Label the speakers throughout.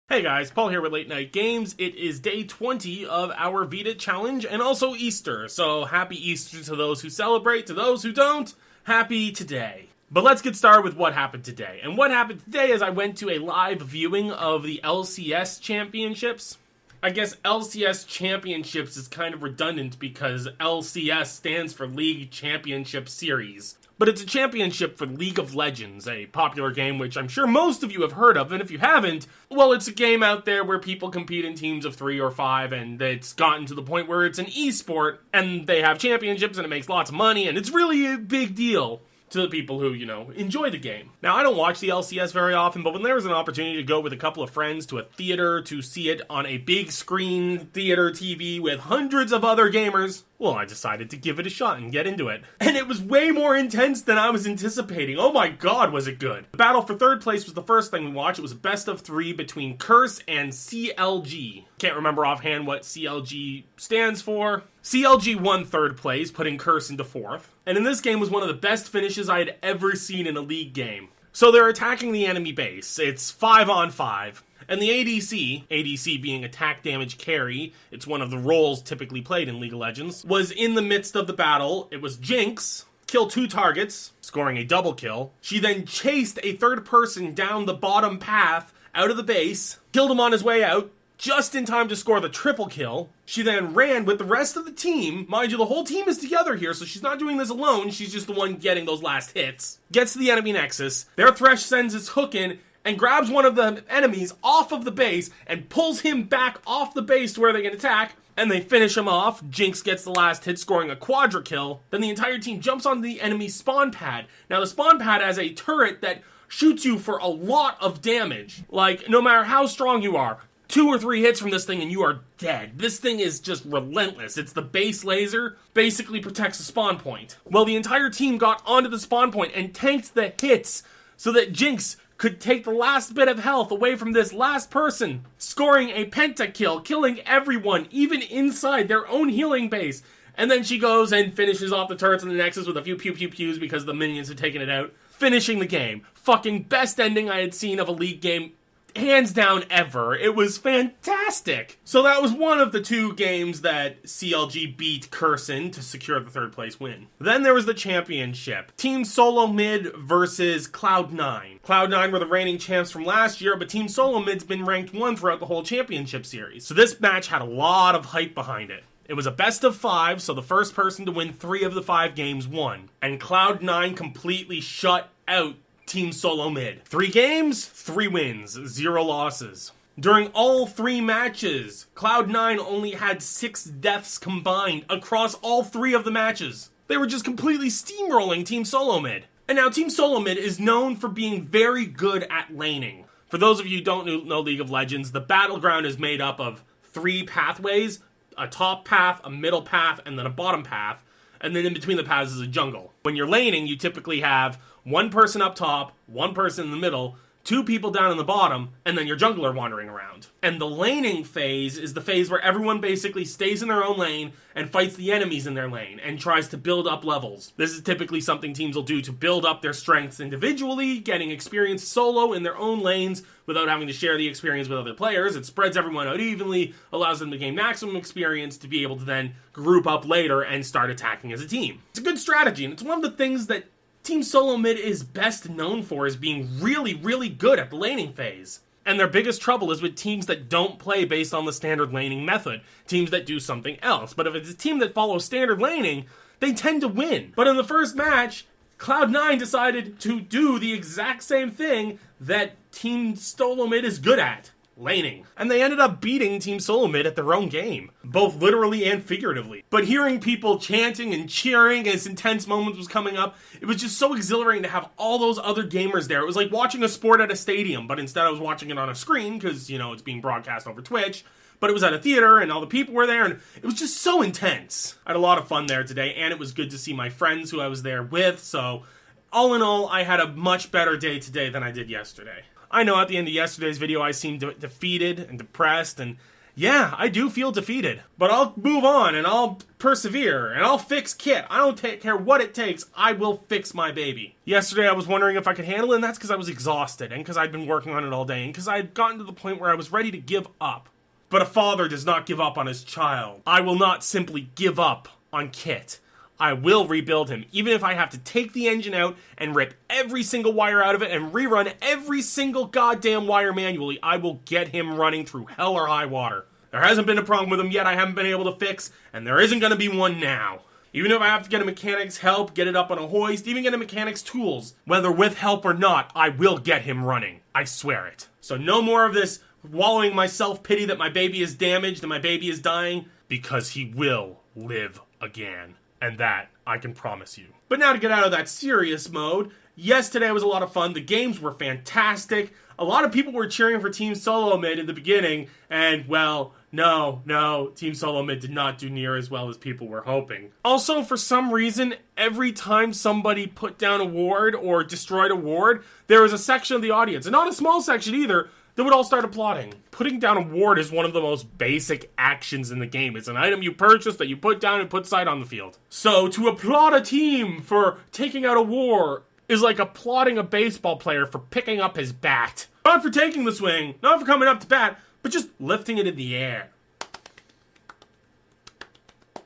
Speaker 1: Hey guys, Paul here with Late Night Games. It is day 20 of our VEDA challenge and also Easter. So happy Easter to those who celebrate, to those who don't, happy today. But let's get started with what happened today. And what happened today is I went to a live viewing of the LCS championships. I guess LCS championships is kind of redundant because LCS stands for League Championship Series. But it's a championship for League of Legends, a popular game which I'm sure most of you have heard of, and if you haven't, well, it's a game out there where people compete in teams of 3 or 5, and it's gotten to the point where it's an esport, and they have championships, and it makes lots of money, and it's really a big deal to the people who, enjoy the game. Now, I don't watch the LCS very often, but when there was an opportunity to go with a couple of friends to a theater to see it on a big screen theater TV with hundreds of other gamers, well, I decided to give it a shot and get into it. And it was way more intense than I was anticipating. Oh my god, was it good. The battle for third place was the first thing we watched. It was a best of 3 between Curse and CLG. Can't remember offhand what CLG stands for. CLG won third place, putting Curse into fourth. And in this game was one of the best finishes I had ever seen in a League game. So they're attacking the enemy base. It's 5-on-5. And the ADC being attack damage carry, it's one of the roles typically played in League of Legends, was in the midst of the battle. It was Jinx, killed 2 targets, scoring a double kill. She then chased a third person down the bottom path out of the base, killed him on his way out, just in time to score the triple kill. She then ran with the rest of the team. Mind you, the whole team is together here, so she's not doing this alone. She's just the one getting those last hits. Gets to the enemy nexus. Their Thresh sends his hook in and grabs one of the enemies off of the base and pulls him back off the base to where they can attack. And they finish him off. Jinx gets the last hit, scoring a quadra kill. Then the entire team jumps onto the enemy spawn pad. Now, the spawn pad has a turret that shoots you for a lot of damage. Like, no matter how strong you are, 2 or 3 hits from this thing and you are dead. This thing is just relentless. It's the base laser, basically protects the spawn point. Well, the entire team got onto the spawn point and tanked the hits so that Jinx could take the last bit of health away from this last person, scoring a pentakill, killing everyone, even inside their own healing base. And then she goes and finishes off the turrets in the Nexus with a few pew-pew-pews because the minions had taken it out, finishing the game. Fucking best ending I had seen of a League game, hands down, ever. It was fantastic. So that was one of the 2 games that CLG beat Curse in to secure the third place win. Then there was the championship. Team Solo Mid versus Cloud9. Cloud9 were the reigning champs from last year, but Team Solo Mid's been ranked 1 throughout the whole championship series. So this match had a lot of hype behind it. It was a best of 5, so the first person to win 3 of the 5 games won. And Cloud9 completely shut out Team Solo Mid. 3 games, 3 wins, 0 losses. During all 3 matches, Cloud9 only had 6 deaths combined across all 3 of the matches. They were just completely steamrolling Team Solo Mid. And now Team Solo Mid is known for being very good at laning. For those of you who don't know League of Legends, the battleground is made up of 3 pathways, a top path, a middle path, and then a bottom path. And then in between the paths is a jungle. When you're laning, you typically have 1 person up top, 1 person in the middle, 2 people down in the bottom, and then your jungler wandering around. And the laning phase is the phase where everyone basically stays in their own lane and fights the enemies in their lane and tries to build up levels. This is typically something teams will do to build up their strengths individually, getting experience solo in their own lanes without having to share the experience with other players. It spreads everyone out evenly, allows them to gain maximum experience to be able to then group up later and start attacking as a team. It's a good strategy, and it's one of the things that Team Solo Mid is best known for is being really, really good at the laning phase. And their biggest trouble is with teams that don't play based on the standard laning method. Teams that do something else. But if it's a team that follows standard laning, they tend to win. But in the first match, Cloud9 decided to do the exact same thing that Team Solo Mid is good at. Laning. And they ended up beating Team Solo Mid at their own game, both literally and figuratively. But hearing people chanting and cheering as intense moments was coming up, it was just so exhilarating to have all those other gamers there. It was like watching a sport at a stadium, but instead I was watching it on a screen because, it's being broadcast over Twitch. But it was at a theater and all the people were there and it was just so intense. I had a lot of fun there today and it was good to see my friends who I was there with. So all in all, I had a much better day today than I did yesterday. I know at the end of yesterday's video I seemed defeated and depressed, and yeah, I do feel defeated. But I'll move on, and I'll persevere, and I'll fix Kit. I don't care what it takes. I will fix my baby. Yesterday I was wondering if I could handle it, and that's because I was exhausted, and because I'd been working on it all day, and because I had gotten to the point where I was ready to give up. But a father does not give up on his child. I will not simply give up on Kit. I will rebuild him, even if I have to take the engine out and rip every single wire out of it and rerun every single goddamn wire manually. I will get him running through hell or high water. There hasn't been a problem with him yet I haven't been able to fix, and there isn't going to be one now. Even if I have to get a mechanic's help, get it up on a hoist, even get a mechanic's tools, whether with help or not, I will get him running. I swear it. So no more of this wallowing my self-pity that my baby is damaged and my baby is dying, because he will live again. And that, I can promise you. But now to get out of that serious mode, yes, today was a lot of fun. The games were fantastic. A lot of people were cheering for Team Solo Mid in the beginning, and, well, no, Team Solo Mid did not do near as well as people were hoping. Also, for some reason, every time somebody put down a ward or destroyed a ward, there was a section of the audience, and not a small section either, that would all start applauding. Putting down a ward is one of the most basic actions in the game. It's an item you purchase that you put down and put sight on the field. So to applaud a team for taking out a war is like applauding a baseball player for picking up his bat. Not for taking the swing, not for coming up to bat, but just lifting it in the air.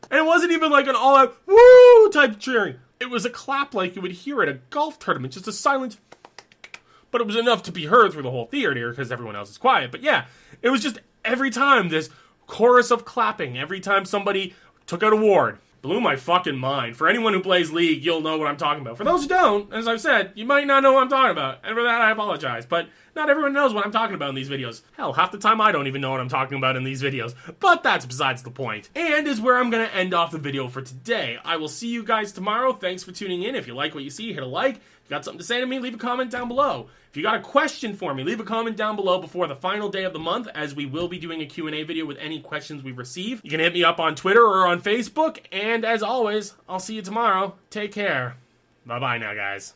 Speaker 1: And it wasn't even like an all-out woo type cheering. It was a clap like you would hear at a golf tournament, just a silent. But it was enough to be heard through the whole theater because everyone else is quiet. But yeah, it was just every time this chorus of clapping, every time somebody took out a ward. Blew my fucking mind. For anyone who plays League, you'll know what I'm talking about. For those who don't, as I've said, you might not know what I'm talking about. And for that, I apologize. But not everyone knows what I'm talking about in these videos. Hell, half the time I don't even know what I'm talking about in these videos. But that's besides the point. And is where I'm going to end off the video for today. I will see you guys tomorrow. Thanks for tuning in. If you like what you see, hit a like. If you got something to say to me, leave a comment down below. If you got a question for me, leave a comment down below before the final day of the month, as we will be doing a Q&A video with any questions we receive. You can hit me up on Twitter or on Facebook. And as always, I'll see you tomorrow. Take care. Bye-bye now, guys.